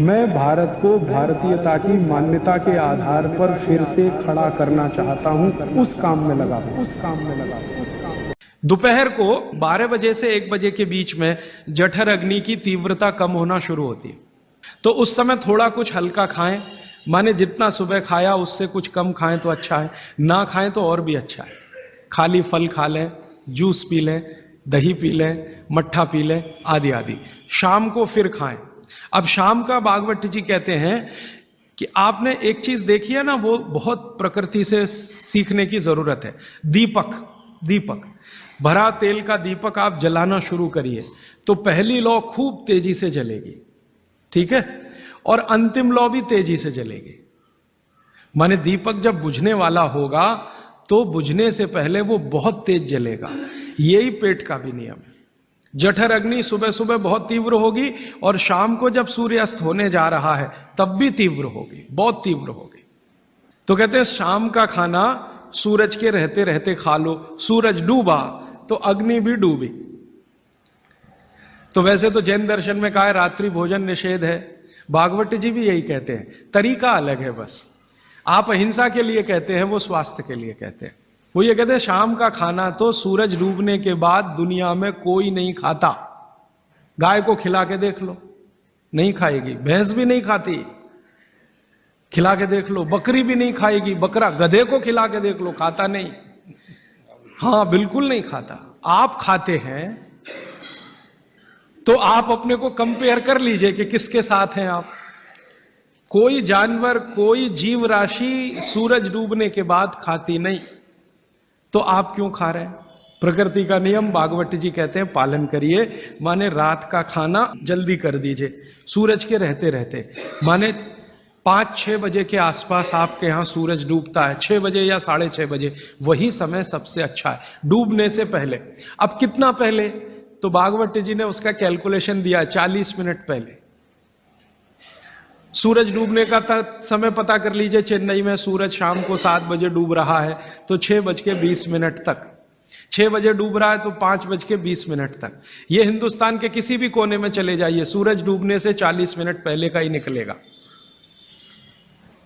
मैं भारत को भारतीयता की मान्यता के आधार पर फिर से खड़ा करना चाहता हूं, उस काम में लगा हूं। दोपहर को 12 बजे से 1 बजे के बीच में जठर अग्नि की तीव्रता कम होना शुरू होती है, तो उस समय थोड़ा कुछ हल्का खाएं। माने जितना सुबह खाया उससे कुछ कम खाएं तो अच्छा है, ना खाएं तो और भी अच्छा है। खाली फल खा लें, जूस पी लें, दही पी लें, मट्ठा पी लें, आदि आदि। शाम को फिर खाएं। अब शाम का भागवत जी कहते हैं कि आपने एक चीज देखी है ना, वो बहुत प्रकृति से सीखने की जरूरत है। दीपक भरा तेल का दीपक आप जलाना शुरू करिए तो पहली लौ खूब तेजी से जलेगी, ठीक है, और अंतिम लौ भी तेजी से जलेगी। माने दीपक जब बुझने वाला होगा तो बुझने से पहले वो बहुत तेज जलेगा। यही पेट का भी नियम है। जठर अग्नि सुबह सुबह बहुत तीव्र होगी और शाम को जब सूर्यास्त होने जा रहा है तब भी तीव्र होगी, बहुत तीव्र होगी। तो कहते हैं शाम का खाना सूरज के रहते रहते खा लो। सूरज डूबा तो अग्नि भी डूबी। तो वैसे तो जैन दर्शन में कहा है रात्रि भोजन निषेध है, भागवत जी भी यही कहते हैं, तरीका अलग है बस। आप अहिंसा के लिए कहते हैं, वो स्वास्थ्य के लिए कहते हैं। वो ये कहते हैं शाम का खाना तो सूरज डूबने के बाद दुनिया में कोई नहीं खाता। गाय को खिला के देख लो, नहीं खाएगी। भैंस भी नहीं खाती, खिला के देख लो। बकरी भी नहीं खाएगी। बकरा गधे को खिला के देख लो, खाता नहीं। हाँ, बिल्कुल नहीं खाता। आप खाते हैं तो आप अपने को कंपेयर कर लीजिए कि किसके साथ हैं आप। कोई जानवर, कोई जीव राशि सूरज डूबने के बाद खाती नहीं, तो आप क्यों खा रहे हैं? प्रकृति का नियम भागवत जी कहते हैं पालन करिए। माने रात का खाना जल्दी कर दीजिए सूरज के रहते रहते। माने 5-6 बजे के आसपास आपके यहां सूरज डूबता है, 6 बजे या 6:30 बजे, वही समय सबसे अच्छा है डूबने से पहले। अब कितना पहले? तो भागवत जी ने उसका कैलकुलेशन दिया, 40 मिनट पहले। सूरज डूबने का समय पता कर लीजिए। चेन्नई में सूरज शाम को 7 बजे डूब रहा है तो 6:20 तक। 6 बजे डूब रहा है तो 5:20 तक। ये हिंदुस्तान के किसी भी कोने में चले जाइए, सूरज डूबने से 40 मिनट पहले का ही निकलेगा।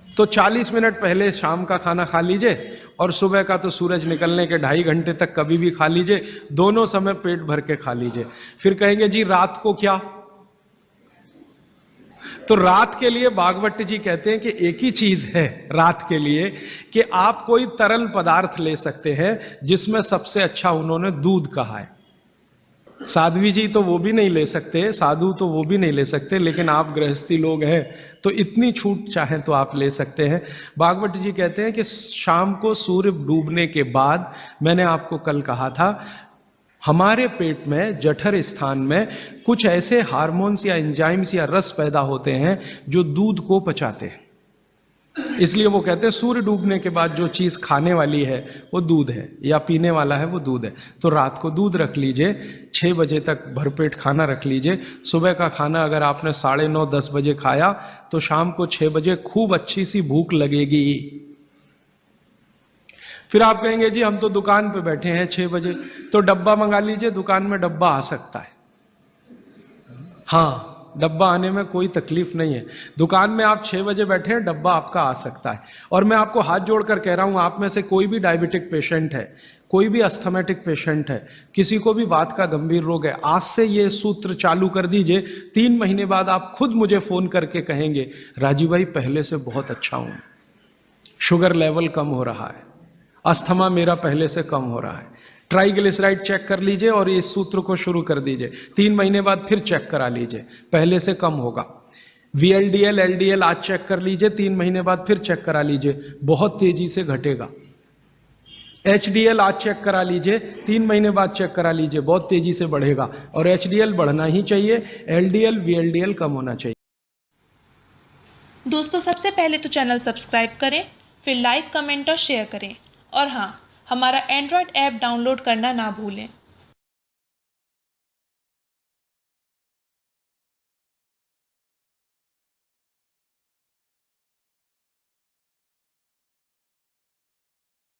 तो 40 मिनट पहले शाम का खाना खा लीजिए और सुबह का तो सूरज निकलने के 2.5 घंटे तक कभी भी खा लीजिए। दोनों समय पेट भर के खा लीजिए। फिर कहेंगे जी रात को क्या? तो रात के लिए भागवत जी कहते हैं कि एक ही चीज है रात के लिए, कि आप कोई तरल पदार्थ ले सकते हैं, जिसमें सबसे अच्छा उन्होंने दूध कहा है। साध्वी जी तो वो भी नहीं ले सकते, साधु तो वो भी नहीं ले सकते, लेकिन आप गृहस्थी लोग हैं तो इतनी छूट चाहें तो आप ले सकते हैं। भागवत जी कहते हैं कि शाम को सूर्य डूबने के बाद, मैंने आपको कल कहा था, हमारे पेट में जठर स्थान में कुछ ऐसे हार्मोन्स या एंजाइम्स या रस पैदा होते हैं जो दूध को पचाते हैं। इसलिए वो कहते हैं सूर्य डूबने के बाद जो चीज खाने वाली है वो दूध है, या पीने वाला है वो दूध है। तो रात को दूध रख लीजिए, 6 बजे तक भरपेट खाना रख लीजिए। सुबह का खाना अगर आपने 9:30-10 बजे खाया तो शाम को 6 बजे खूब अच्छी सी भूख लगेगी। फिर आप कहेंगे जी हम तो दुकान पे बैठे हैं 6 बजे, तो डब्बा मंगा लीजिए, दुकान में डब्बा आ सकता है। हाँ, डब्बा आने में कोई तकलीफ नहीं है। दुकान में आप 6 बजे बैठे हैं, डब्बा आपका आ सकता है। और मैं आपको हाथ जोड़कर कह रहा हूं, आप में से कोई भी डायबिटिक पेशेंट है, कोई भी अस्थमेटिक पेशेंट है, किसी को भी वात का गंभीर रोग है, आज से ये सूत्र चालू कर दीजिए। 3 महीने बाद आप खुद मुझे फोन करके कहेंगे राजीव भाई पहले से बहुत अच्छा हूं, शुगर लेवल कम हो रहा है, अस्थमा मेरा पहले से कम हो रहा है। ट्राइग्लिसराइड चेक कर लीजिए और इस सूत्र को शुरू कर दीजिए। 3 महीने बाद फिर चेक करा लीजिए, पहले से कम होगा। VLDL LDL आज चेक कर लीजिए, 3 महीने बाद फिर चेक करा लीजिए, बहुत तेजी से घटेगा। HDL आज चेक करा लीजिए, 3 महीने बाद चेक करा लीजिए, बहुत तेजी से बढ़ेगा। और HDL बढ़ना ही चाहिए, LDL VLDL कम होना चाहिए। दोस्तों सबसे पहले तो चैनल सब्सक्राइब करें, फिर लाइक, कमेंट और शेयर करें। और हाँ, हमारा एंड्रॉयड ऐप डाउनलोड करना ना भूलें।